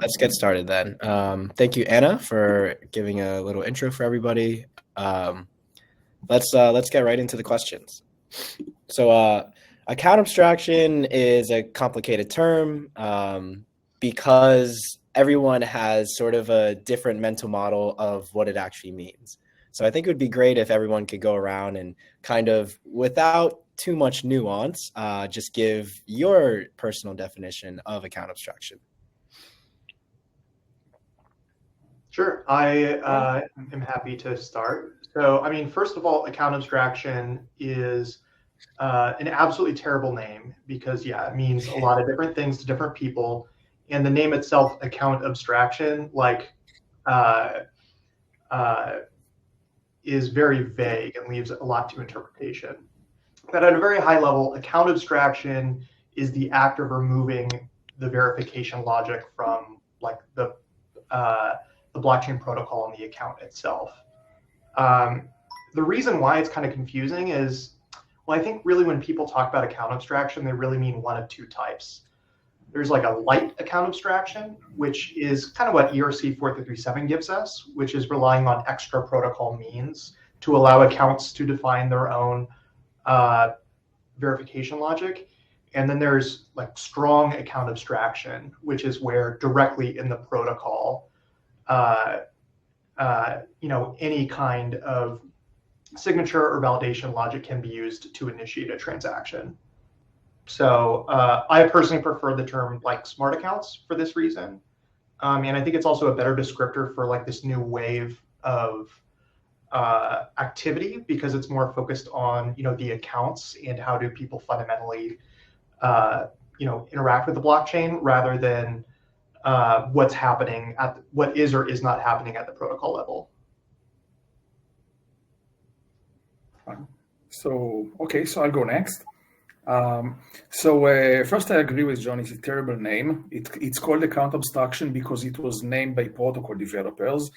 let's get started then. Thank you, Anna, for giving a little intro for everybody. Let's get right into the questions. So account abstraction is a complicated term because everyone has sort of a different mental model of what it actually means. So I think it would be great if everyone could go around and kind of, without too much nuance, just give your personal definition of account abstraction. Sure, I am happy to start. So, I mean, first of all, account abstraction is an absolutely terrible name because, yeah, it means a lot of different things to different people. And the name itself, account abstraction, uh, uh, is very vague and leaves a lot to interpretation. But at a very high level, account abstraction is the act of removing the verification logic from the blockchain protocol and the account itself. The reason why it's kind of confusing is, well, I think really when people talk about account abstraction, they really mean one of two types. There's like a light account abstraction, which is kind of what ERC 4337 gives us, which is relying on extra protocol means to allow accounts to define their own verification logic. And then there's like strong account abstraction, which is where directly in the protocol, any kind of signature or validation logic can be used to initiate a transaction. So I personally prefer the term like smart accounts for this reason. And I think it's also a better descriptor for like this new wave of activity because it's more focused on, the accounts and how do people fundamentally, interact with the blockchain rather than what's happening what is or is not happening at the protocol level. So I'll go next. First, I agree with John. It's a terrible name. It's called account abstraction because it was named by protocol developers.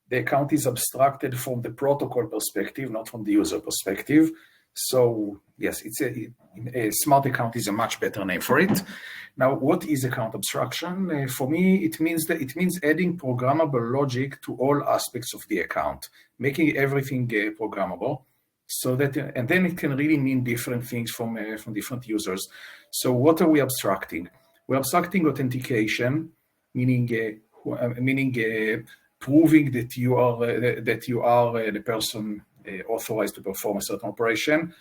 The account is abstracted from the protocol perspective, not from the user perspective. So yes, it's a smart account is a much better name for it. Now, what is account abstraction? For me, it means adding programmable logic to all aspects of the account, making everything programmable. And then it can really mean different things from different users. So what are we abstracting? We're abstracting authentication, meaning proving that you are the person authorized to perform a certain operation.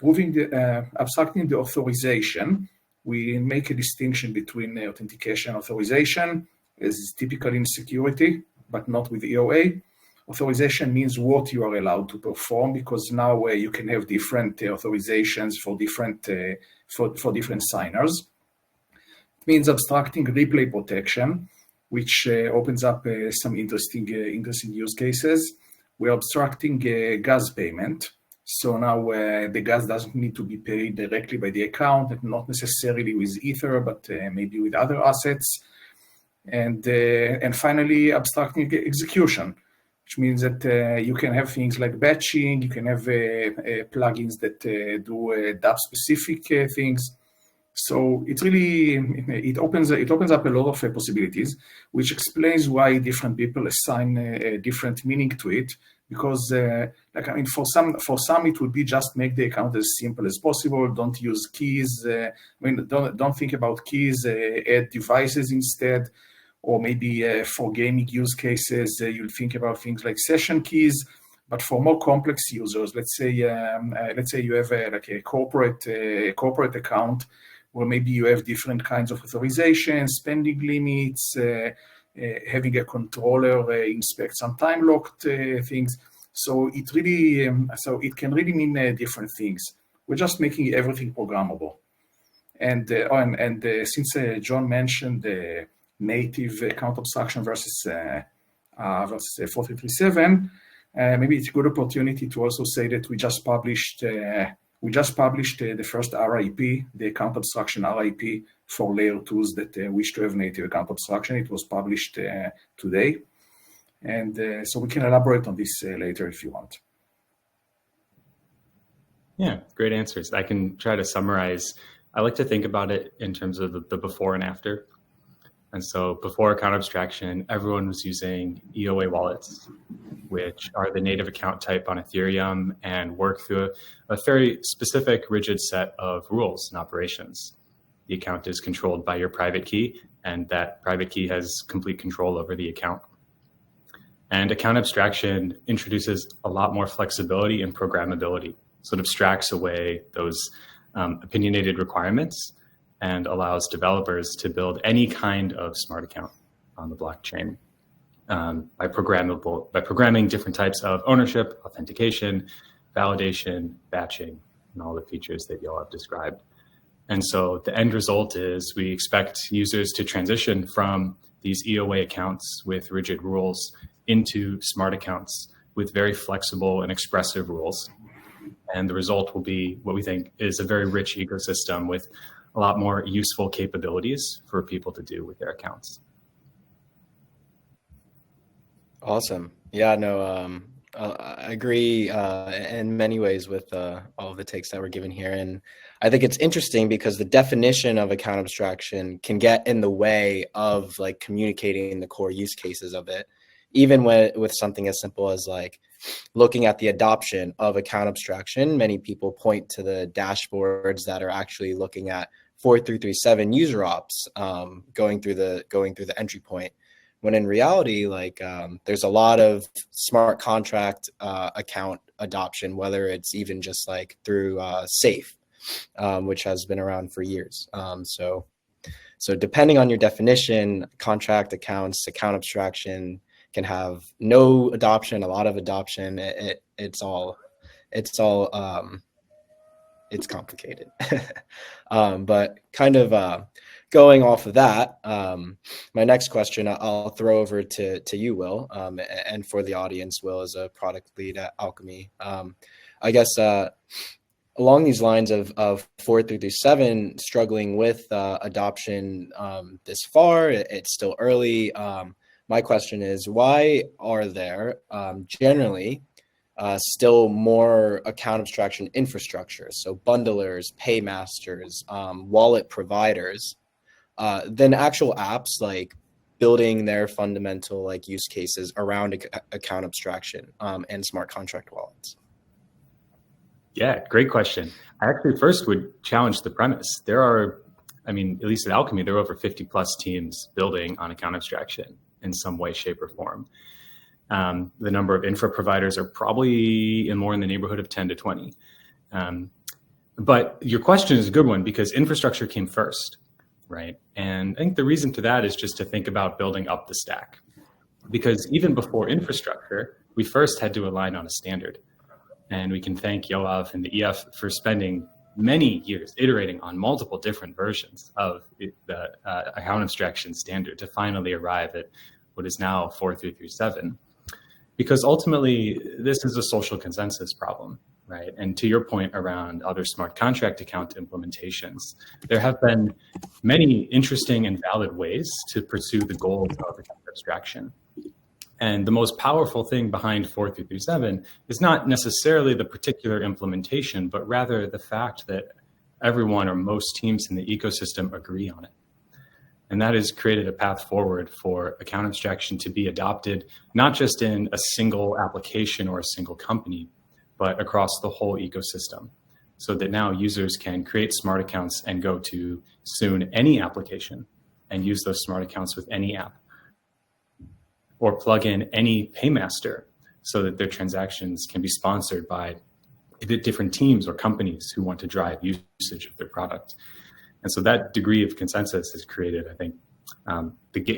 Abstracting the authorization. We make a distinction between authentication and authorization, as is typical in security, but not with EOA. Authorization means what you are allowed to perform, because now you can have different authorizations for different signers. It means abstracting replay protection, which opens up some interesting use cases. We're abstracting gas payment. So now the gas doesn't need to be paid directly by the account, and not necessarily with Ether, but maybe with other assets. And finally, abstracting execution, which means that you can have things like batching, you can have plugins that do DApp-specific things. So it opens up a lot of possibilities, which explains why different people assign a different meaning to it. Because, for some it would be just make the account as simple as possible. Don't use keys. Don't think about keys. Add devices instead. Or maybe for gaming use cases, you'll think about things like session keys. But for more complex users, let's say you have a corporate account, where maybe you have different kinds of authorizations, spending limits, having a controller inspect some time locked things. So it can really mean different things. We're just making everything programmable. And since John mentioned native account abstraction versus 4337, maybe it's a good opportunity to also say that we just published the first RIP, the account abstraction RIP for layer 2s that wish to have native account abstraction. It was published today. And so we can elaborate on this later if you want. Yeah, great answers. I can try to summarize. I like to think about it in terms of the before and after. And so before account abstraction, everyone was using EOA wallets, which are the native account type on Ethereum and work through a very specific rigid set of rules and operations. The account is controlled by your private key, and that private key has complete control over the account. And account abstraction introduces a lot more flexibility and programmability. So it abstracts away those opinionated requirements and allows developers to build any kind of smart account on the blockchain by programming different types of ownership, authentication, validation, batching, and all the features that y'all have described. And so the end result is we expect users to transition from these EOA accounts with rigid rules into smart accounts with very flexible and expressive rules. And the result will be what we think is a very rich ecosystem with a lot more useful capabilities for people to do with their accounts. Awesome. Yeah, no, I agree in many ways with all of the takes that were given here. And I think it's interesting because the definition of account abstraction can get in the way of like communicating the core use cases of it, even with something as simple as like looking at the adoption of account abstraction. Many people point to the dashboards that are actually looking at 4337 user ops going through the entry point, when in reality, like there's a lot of smart contract account adoption, whether it's even just like through Safe, which has been around for years. So depending on your definition, contract accounts, account abstraction can have no adoption, a lot of adoption. It's complicated. But kind of going off of that, my next question I'll throw over to you, Will, and for the audience. Will is a product lead at Alchemy. I guess along these lines of 4337 struggling with adoption this far, it's still early. My question is, why are there generally still more account abstraction infrastructure, so bundlers, paymasters, wallet providers, than actual apps like building their fundamental like use cases around account abstraction and smart contract wallets? Yeah, great question. I actually first would challenge the premise. There are, at least at Alchemy, there are over 50 plus teams building on account abstraction in some way, shape, or form. The number of infra providers are probably more in the neighborhood of 10 to 20. But your question is a good one because infrastructure came first, right? And I think the reason for that is just to think about building up the stack. Because even before infrastructure, we first had to align on a standard. And we can thank Yoav and the EF for spending many years iterating on multiple different versions of the account abstraction standard to finally arrive at what is now 4337. Because ultimately, this is a social consensus problem, right? And to your point around other smart contract account implementations, there have been many interesting and valid ways to pursue the goals of account abstraction. And the most powerful thing behind 4337 is not necessarily the particular implementation, but rather the fact that everyone or most teams in the ecosystem agree on it. And that has created a path forward for account abstraction to be adopted, not just in a single application or a single company, but across the whole ecosystem. So that now users can create smart accounts and go to soon any application and use those smart accounts with any app, or plug in any paymaster so that their transactions can be sponsored by the different teams or companies who want to drive usage of their product. And so that degree of consensus has created, I think,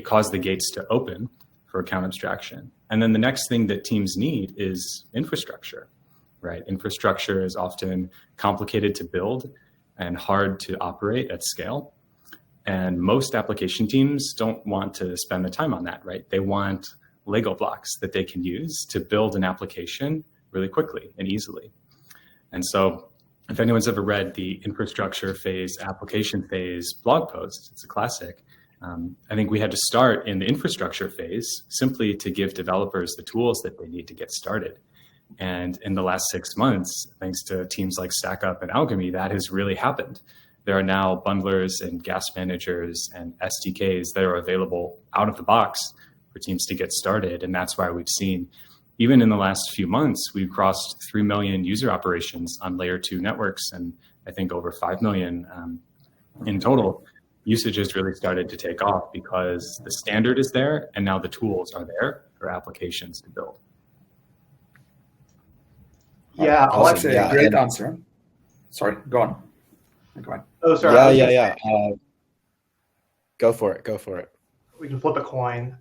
caused the gates to open for account abstraction. And then the next thing that teams need is infrastructure, right? Infrastructure is often complicated to build and hard to operate at scale. And most application teams don't want to spend the time on that, right? They want Lego blocks that they can use to build an application really quickly and easily. And so if anyone's ever read the infrastructure phase, application phase blog post, it's a classic. I think we had to start in the infrastructure phase simply to give developers the tools that they need to get started. And in the last 6 months, thanks to teams like Stackup and Alchemy, that has really happened. there are now bundlers and gas managers and SDKs that are available out of the box for teams to get started. And that's why we've seen, even in the last few months, we've crossed 3 million user operations on layer 2 networks, and I think over 5 million in total. Usage has really started to take off because the standard is there, and now the tools are there for applications to build. Yeah, That's a great answer. Sorry, go on. Go on. Oh, sorry. Yeah. Go for it. We can flip a coin.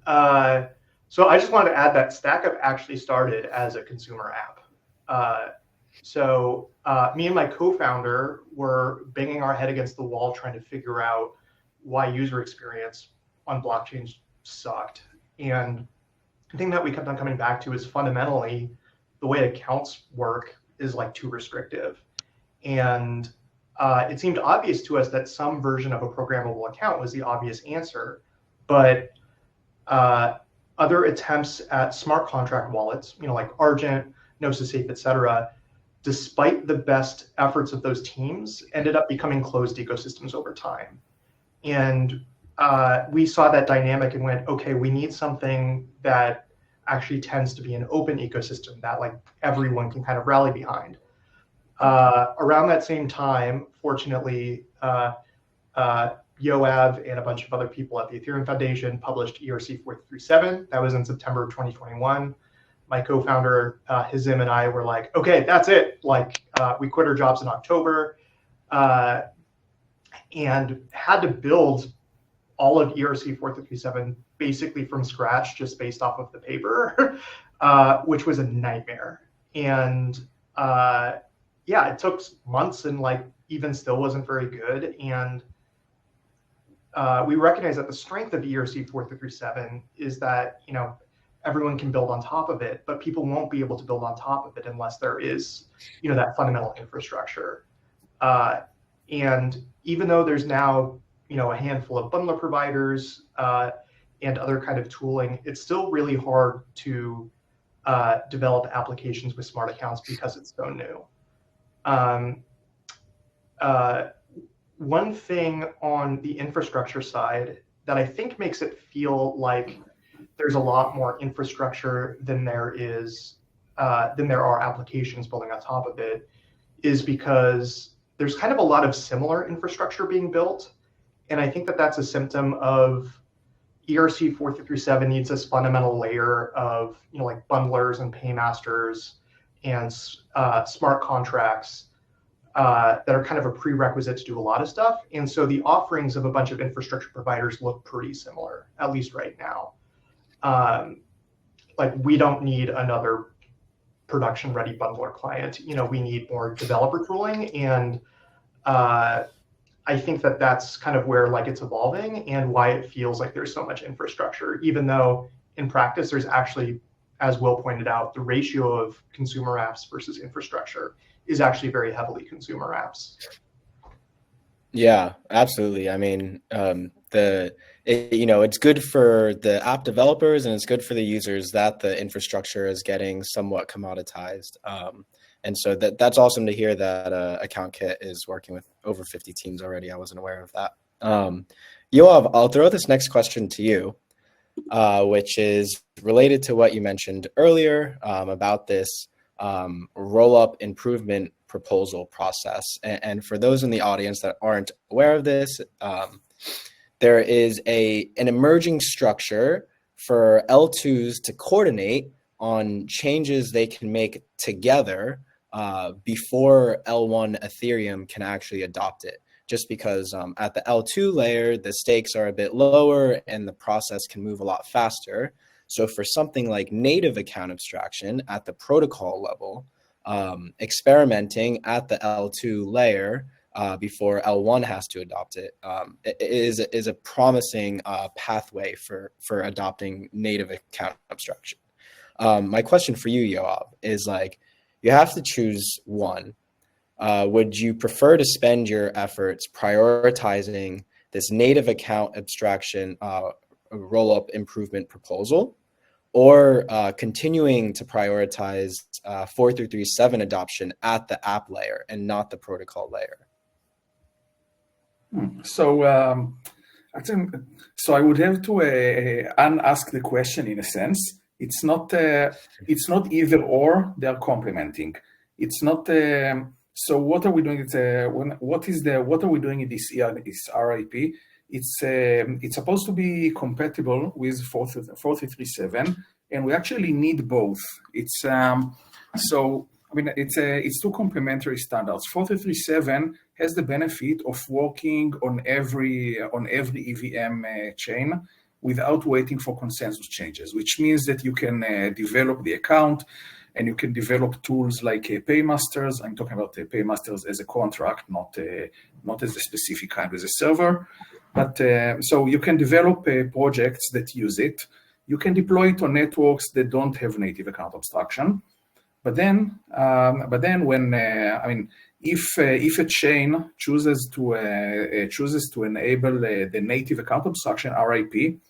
So I just wanted to add that Stackup actually started as a consumer app. So me and my co-founder were banging our head against the wall trying to figure out why user experience on blockchains sucked. And the thing that we kept on coming back to is fundamentally the way accounts work is like too restrictive. And it seemed obvious to us that some version of a programmable account was the obvious answer, but other attempts at smart contract wallets, like Argent, Gnosis Safe, etc., despite the best efforts of those teams, ended up becoming closed ecosystems over time. And we saw that dynamic and went, okay, we need something that actually tends to be an open ecosystem that like everyone can kind of rally behind. Around that same time, fortunately, Yoav and a bunch of other people at the Ethereum Foundation published ERC 437. That was in September of 2021. My co-founder, Hizim, and I were like, okay, that's it. Like, we quit our jobs in October and had to build all of ERC 437 basically from scratch, just based off of the paper, which was a nightmare. And yeah, it took months and like even still wasn't very good. And we recognize that the strength of ERC 437 is that, everyone can build on top of it, but people won't be able to build on top of it unless there is, that fundamental infrastructure. And even though there's now, a handful of bundler providers and other kind of tooling, it's still really hard to develop applications with smart accounts because it's so new. One thing on the infrastructure side that I think makes it feel like there's a lot more infrastructure than there are applications building on top of it is because there's kind of a lot of similar infrastructure being built. And I think that that's a symptom of ERC 437 needs this fundamental layer of, like bundlers and paymasters and smart contracts that are kind of a prerequisite to do a lot of stuff. And so the offerings of a bunch of infrastructure providers look pretty similar, at least right now. Like we don't need another production ready bundler client. We need more developer tooling. And I think that that's kind of where like it's evolving and why it feels like there's so much infrastructure, even though in practice, there's actually, as Will pointed out, the ratio of consumer apps versus infrastructure is actually very heavily consumer apps. Yeah, absolutely. I mean, it's good for the app developers and it's good for the users that the infrastructure is getting somewhat commoditized. And so that's awesome to hear that AccountKit is working with over 50 teams already. I wasn't aware of that. Yoav, I'll throw this next question to you, which is related to what you mentioned earlier about this rollup improvement proposal process. And for those in the audience that aren't aware of this, there is an emerging structure for L2s to coordinate on changes they can make together before L1 Ethereum can actually adopt it. Just because at the L2 layer, the stakes are a bit lower and the process can move a lot faster. So for something like native account abstraction at the protocol level, experimenting at the L2 layer before L1 has to adopt it is a promising pathway for adopting native account abstraction. My question for you, Yoav, is like, you have to choose one. Would you prefer to spend your efforts prioritizing this native account abstraction rollup improvement proposal, or continuing to prioritize 4.3.7 adoption at the app layer and not the protocol layer? So I think so. I would have to unask the question in a sense. It's not either or. They are complementing. It's not. So what are we doing? What are we doing in this RIP? It's supposed to be compatible with 4.3.7, and we actually need both. It's so. I mean, it's two complementary standards. 4.3.7 has the benefit of working on every EVM chain without waiting for consensus changes, which means that you can develop the account and you can develop tools like paymasters. I'm talking about paymasters as a contract, not as a specific kind as a server. But so you can develop projects that use it. You can deploy it on networks that don't have native account abstraction. But then when if a chain chooses to enable the native account abstraction RIP,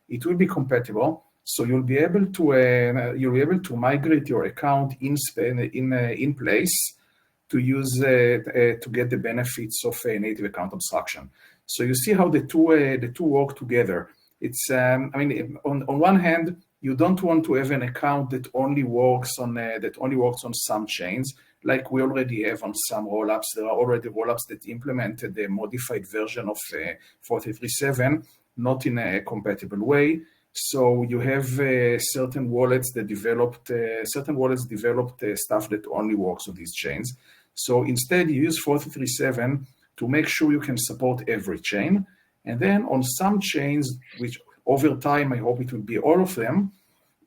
it will be compatible. So you'll be able to migrate your account in place to use to get the benefits of a native account abstraction. So you see how the two work together. It's on one hand, you don't want to have an account that only works on some chains, like we already have on some rollups. There are already rollups that implemented the modified version of 4.3.7, not in a compatible way. So you have certain wallets developed stuff that only works on these chains. So instead, you use 4.3.7 to make sure you can support every chain. And then on some chains, which over time, I hope it will be all of them,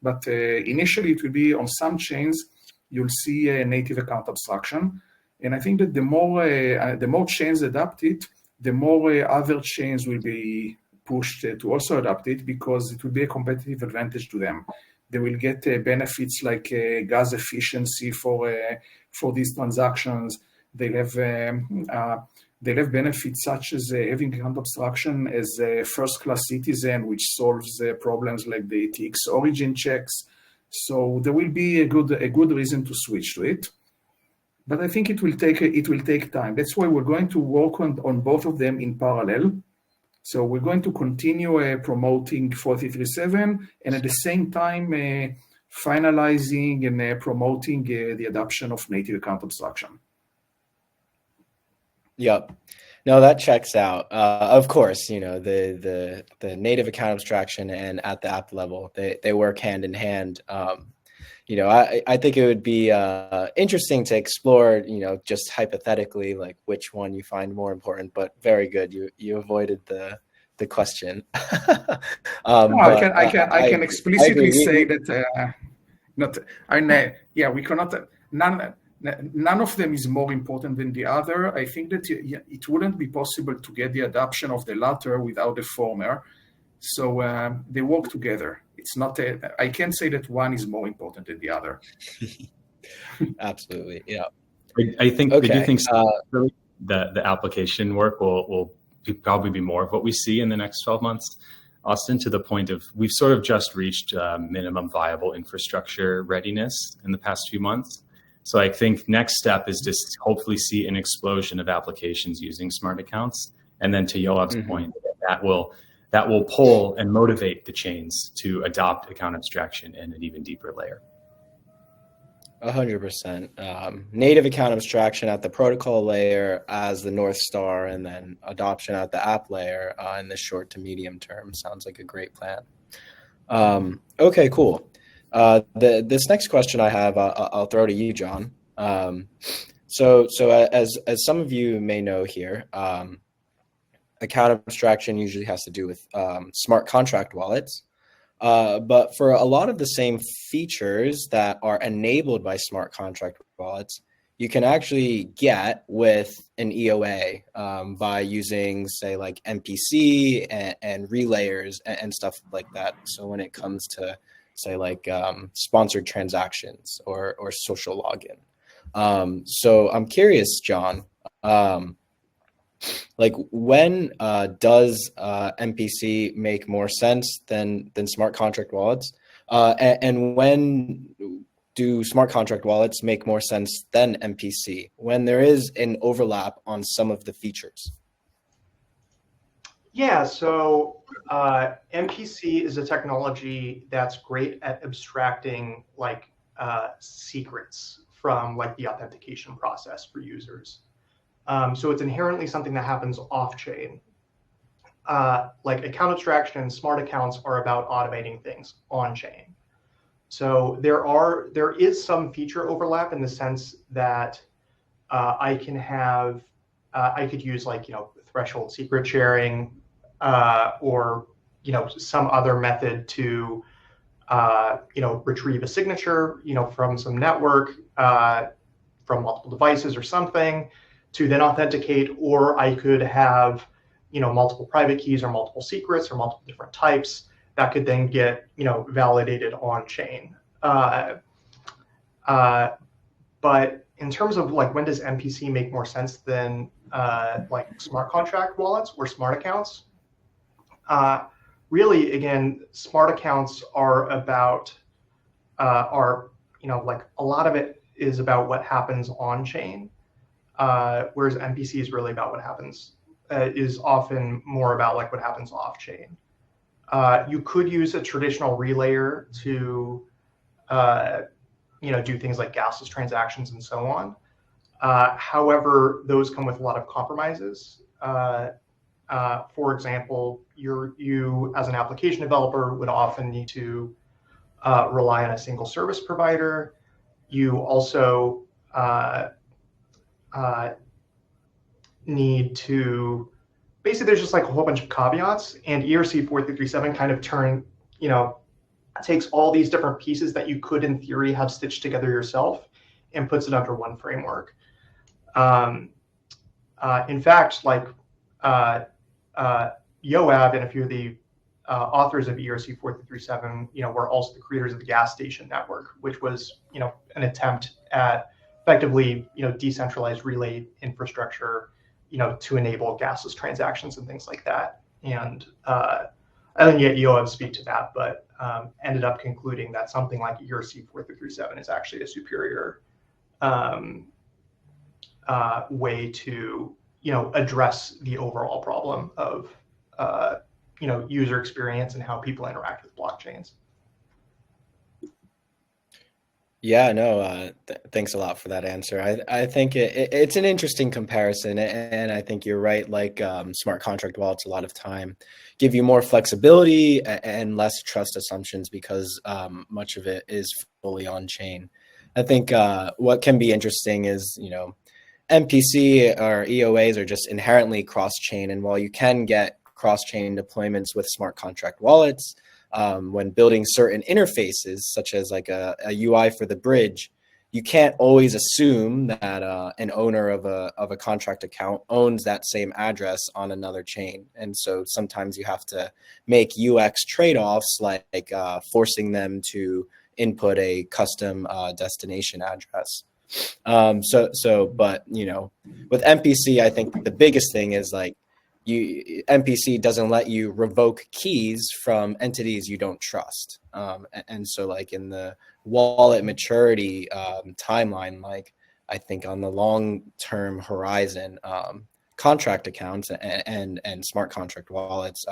but initially it will be on some chains, you'll see a native account abstraction. And I think that the more chains adopt it, the more other chains will be pushed to also adopt it, because it will be a competitive advantage to them. They will get benefits like gas efficiency for these transactions. They'll have benefits such as having account abstraction as a first-class citizen, which solves problems like the ATX origin checks. So there will be a good reason to switch to it. But I think it will take time. That's why we're going to work on both of them in parallel. So we're going to continue promoting 4.3.7 and at the same time finalizing and promoting the adoption of native account abstraction. Yep. No, that checks out. Of course, the native account abstraction and at the app level, they work hand in hand. I think it would be interesting to explore, just hypothetically, like which one you find more important, but very good. You avoided the question. I can explicitly say that we cannot, none of them is more important than the other. I think that it wouldn't be possible to get the adoption of the latter without the former. So they work together. It's not I can't say that one is more important than the other. Absolutely, yeah. I think okay. I do think the application work will probably be more of what we see in the next 12 months, Austin, to the point of we've sort of just reached minimum viable infrastructure readiness in the past few months. So I think next step is just hopefully see an explosion of applications using smart accounts. And then to Yoav's point, that will pull and motivate the chains to adopt account abstraction in an even deeper layer. 100%. Native account abstraction at the protocol layer as the North Star, and then adoption at the app layer in the short to medium term. Sounds like a great plan. Okay, cool. This next question I have, I'll throw to you, John. So as some of you may know here, account abstraction usually has to do with smart contract wallets. But for a lot of the same features that are enabled by smart contract wallets, you can actually get with an EOA by using, say, like MPC and relayers and stuff like that. So when it comes to, say, like sponsored transactions or social login. So I'm curious, John, like when does MPC make more sense than smart contract wallets? And when do smart contract wallets make more sense than MPC when there is an overlap on some of the features? Yeah, so MPC is a technology that's great at abstracting like secrets from like the authentication process for users. So it's inherently something that happens off-chain. Like account abstraction and smart accounts are about automating things on-chain. So there is some feature overlap in the sense that I could use like, threshold secret sharing or, some other method to, retrieve a signature, from some network, from multiple devices or something to then authenticate, or I could have, multiple private keys or multiple secrets or multiple different types that could then get, validated on chain. But in terms of like, when does MPC make more sense than like smart contract wallets or smart accounts? Really, again, smart accounts are about, like a lot of it is about what happens on chain, whereas MPC is really about what happens, is often more about like what happens off chain. You could use a traditional relayer to, do things like gasless transactions and so on. However, those come with a lot of compromises. For example, you as an application developer would often need to rely on a single service provider. You also need to, basically there's just like a whole bunch of caveats, and ERC 4337 kind of takes all these different pieces that you could in theory have stitched together yourself and puts it under one framework. In fact, like Yoav and a few of the authors of ERC 4337, were also the creators of the gas station network, which was, an attempt at effectively, decentralized relay infrastructure, to enable gasless transactions and things like that. And I didn't get Yoav speak to that, but ended up concluding that something like ERC 4337 is actually a superior way to, address the overall problem of, user experience and how people interact with blockchains. Yeah, no, thanks a lot for that answer. I think it's an interesting comparison, and I think you're right. Like smart contract wallets, a lot of time give you more flexibility and less trust assumptions because much of it is fully on chain. I think what can be interesting is, MPC or EOAs are just inherently cross-chain, and while you can get cross-chain deployments with smart contract wallets, when building certain interfaces, such as like a UI for the bridge, you can't always assume that an owner of a contract account owns that same address on another chain. And so sometimes you have to make UX trade-offs, like forcing them to input a custom destination address. But with MPC, I think the biggest thing is like, MPC doesn't let you revoke keys from entities you don't trust. And so like in the wallet maturity timeline, like I think on the long-term horizon, contract accounts and smart contract wallets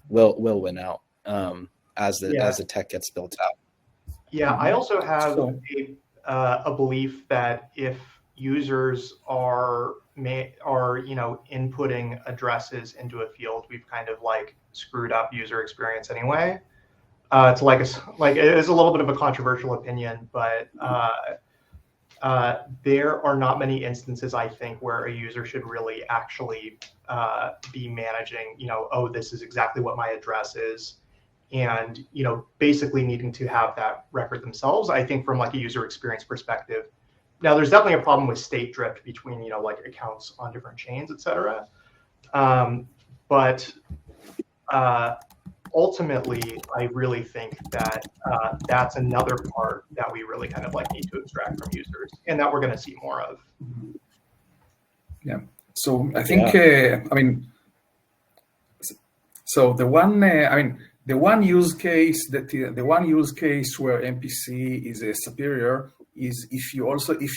will win out as the tech gets built out. Yeah, I also have a belief that if users are inputting addresses into a field, we've kind of like screwed up user experience anyway. It's like it is a little bit of a controversial opinion, but there are not many instances, I think, where a user should really actually be managing, oh, this is exactly what my address is, and basically needing to have that record themselves. I think from like a user experience perspective. Now, there's definitely a problem with state drift between, like accounts on different chains, et cetera. But ultimately, I really think that that's another part that we really kind of like need to extract from users, and that we're going to see more of. Yeah. So I think, so the one use case where MPC is superior is if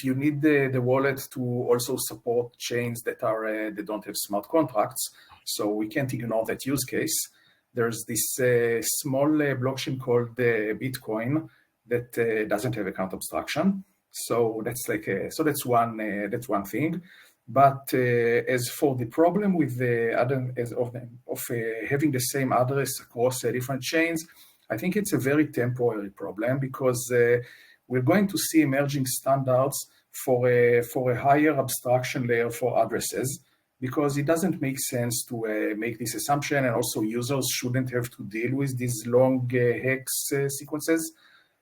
you need the wallet to also support chains that don't have smart contracts. So we can't ignore that use case. There's this small blockchain called Bitcoin that doesn't have account abstraction. So that's one thing. But as for the problem with the having the same address across different chains, I think it's a very temporary problem, because we're going to see emerging standards for a higher abstraction layer for addresses, because it doesn't make sense to make this assumption, and also users shouldn't have to deal with these long hex sequences.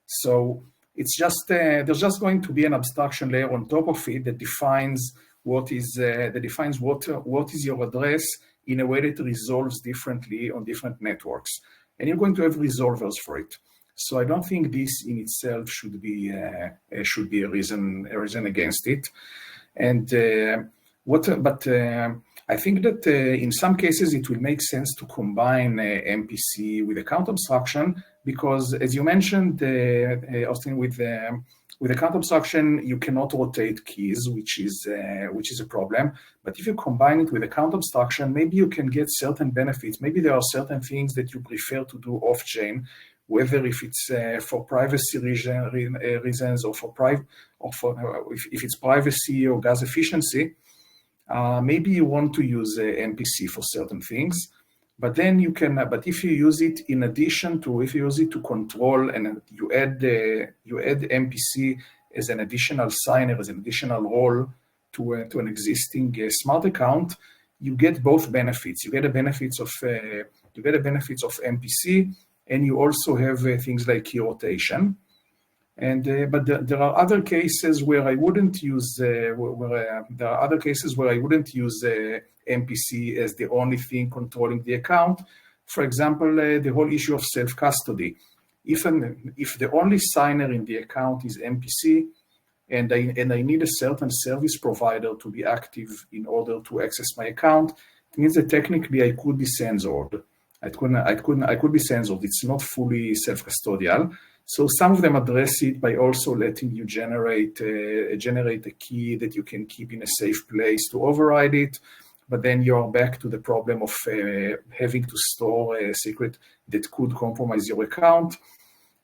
So it's just there's just going to be an abstraction layer on top of it that defines what is your address in a way that resolves differently on different networks, and you're going to have resolvers for it. So I don't think this in itself should be a reason against it. And I think that in some cases it will make sense to combine MPC with account abstraction, because, as you mentioned, Austin, with account abstraction you cannot rotate keys, which is a problem. But if you combine it with account abstraction, maybe you can get certain benefits. Maybe there are certain things that you prefer to do off-chain, whether if it's for privacy reasons or if it's privacy or gas efficiency. Maybe you want to use MPC for certain things, but then you can. But if you use it in addition to, if you use it to control, and you add MPC as an additional signer, as an additional role to an existing smart account, you get both benefits. You get the benefits of MPC, and you also have things like key rotation. And but there are other cases where I wouldn't use MPC as the only thing controlling the account. For example, the whole issue of self-custody. If the only signer in the account is MPC, and I need a certain service provider to be active in order to access my account, it means that technically I could be censored. I could be censored. It's not fully self-custodial. So some of them address it by also letting you generate a key that you can keep in a safe place to override it. But then you're back to the problem of having to store a secret that could compromise your account.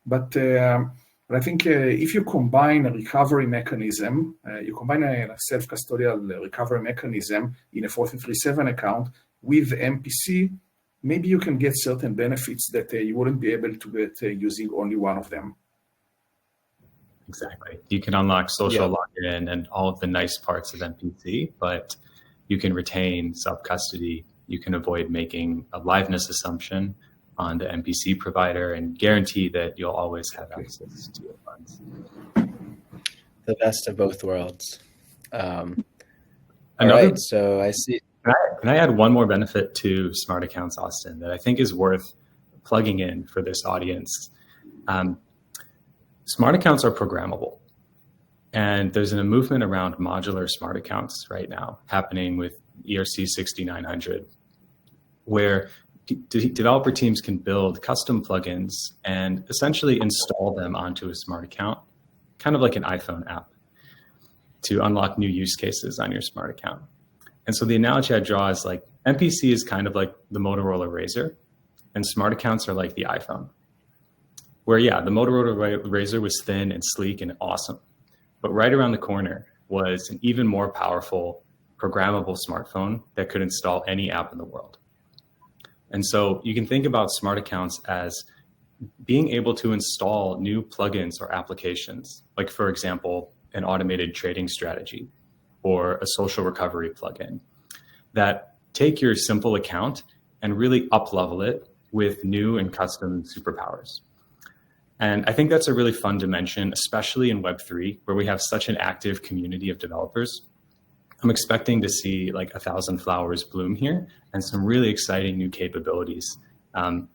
But I think if you combine a recovery mechanism, you combine a self-custodial recovery mechanism in a 4337 account with MPC, maybe you can get certain benefits that you wouldn't be able to get using only one of them. Exactly. You can unlock social login and all of the nice parts of MPC, but you can retain self-custody. You can avoid making a liveness assumption on the MPC provider and guarantee that you'll always have access to your funds. The best of both worlds. All Another, right, so I see. Can I add one more benefit to smart accounts, Austin, that I think is worth plugging in for this audience? Smart accounts are programmable. And there's a movement around modular smart accounts right now happening with ERC 6900, where developer teams can build custom plugins and essentially install them onto a smart account, kind of like an iPhone app, to unlock new use cases on your smart account. And so the analogy I draw is like MPC is kind of like the Motorola Razr, and smart accounts are like the iPhone. Where, yeah, the Motorola Razr was thin and sleek and awesome. But right around the corner was an even more powerful programmable smartphone that could install any app in the world. And so you can think about smart accounts as being able to install new plugins or applications, like, for example, an automated trading strategy or a social recovery plugin that take your simple account and really up-level it with new and custom superpowers. And I think that's a really fun dimension, especially in Web3, where we have such an active community of developers. I'm expecting to see like 1,000 flowers bloom here and some really exciting new capabilities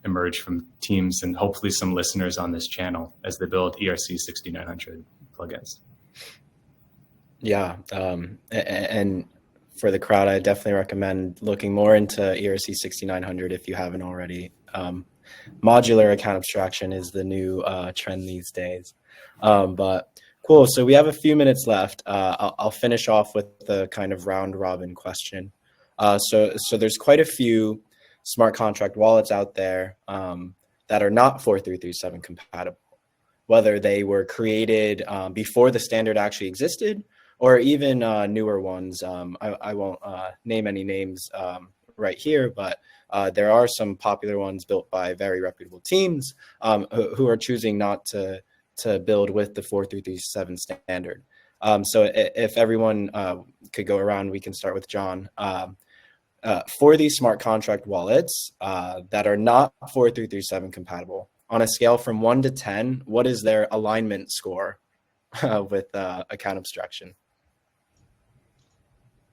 emerge from teams and hopefully some listeners on this channel as they build ERC 6900 plugins. Yeah, and for the crowd, I definitely recommend looking more into ERC 6900 if you haven't already. Modular account abstraction is the new trend these days. But Cool. So we have a few minutes left. I'll finish off with the kind of round robin question. So there's quite a few smart contract wallets out there that are not 4337 compatible, whether they were created before the standard actually existed, or even newer ones. I won't name any names right here, but there are some popular ones built by very reputable teams who are choosing not to build with the 4337 standard. So if everyone could go around, we can start with John. For these smart contract wallets that are not 4337 compatible, on a scale from 1 to 10, what is their alignment score with account abstraction?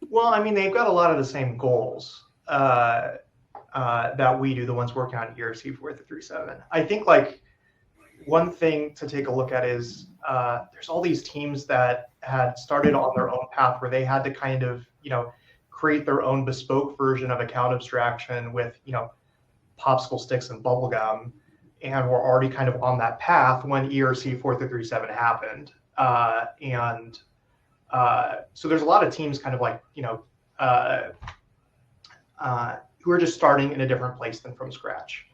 Well, I mean, they've got a lot of the same goals that we do, the ones working on ERC 4337. I think like one thing to take a look at is there's all these teams that had started on their own path where they had to kind of, create their own bespoke version of account abstraction with, popsicle sticks and bubblegum, and were already kind of on that path when ERC 4337 happened. So there's a lot of teams kind of like, who are just starting in a different place than from scratch.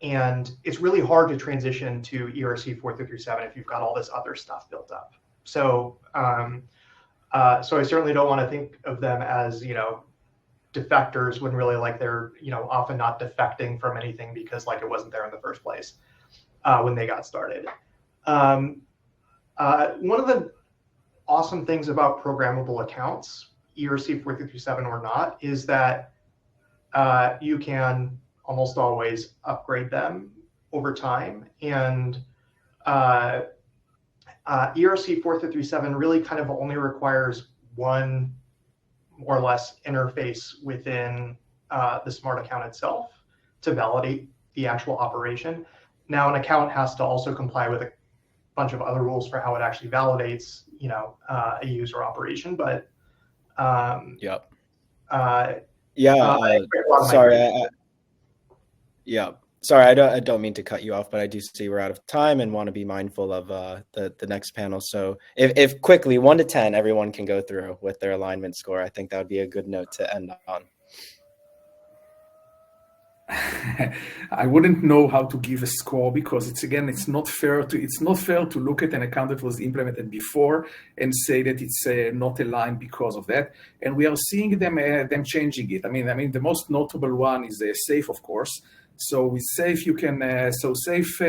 And it's really hard to transition to ERC 4337 if you've got all this other stuff built up. So, so I certainly don't want to think of them as, defectors when really like they're, often not defecting from anything because like it wasn't there in the first place when they got started. One of the awesome things about programmable accounts, ERC 4337 or not, is that you can almost always upgrade them over time. And ERC 4337 really kind of only requires one more or less interface within the smart account itself to validate the actual operation. Now, an account has to also comply with a bunch of other rules for how it actually validates, a user operation. But Yep. Sorry, I don't mean to cut you off, but I do see we're out of time and want to be mindful of the next panel. So if quickly 1 to 10, everyone can go through with their alignment score, I think that would be a good note to end on. I wouldn't know how to give a score because it's not fair to look at an account that was implemented before and say that it's not aligned because of that. And we are seeing them changing it. I mean the most notable one is Safe, of course. So with Safe you can Safe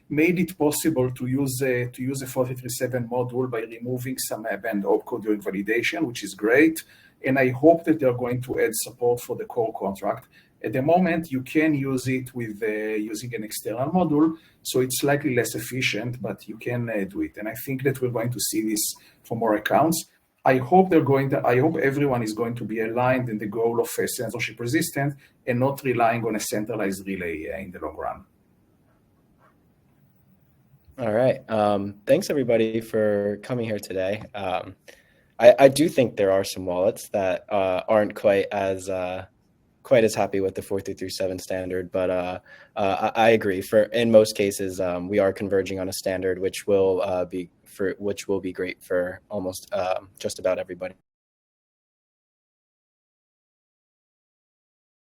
made it possible to use a 4337 module by removing some banned opcode during validation, which is great. And I hope that they're going to add support for the core contract. At the moment, you can use it with using an external module, so it's slightly less efficient, but you can do it. And I think that we're going to see this for more accounts. I hope everyone is going to be aligned in the goal of censorship resistant and not relying on a centralized relay in the long run. All right. Thanks everybody for coming here today. I do think there are some wallets that aren't quite as happy with the 4337 standard, but I agree. In most cases, we are converging on a standard which will be great for almost just about everybody.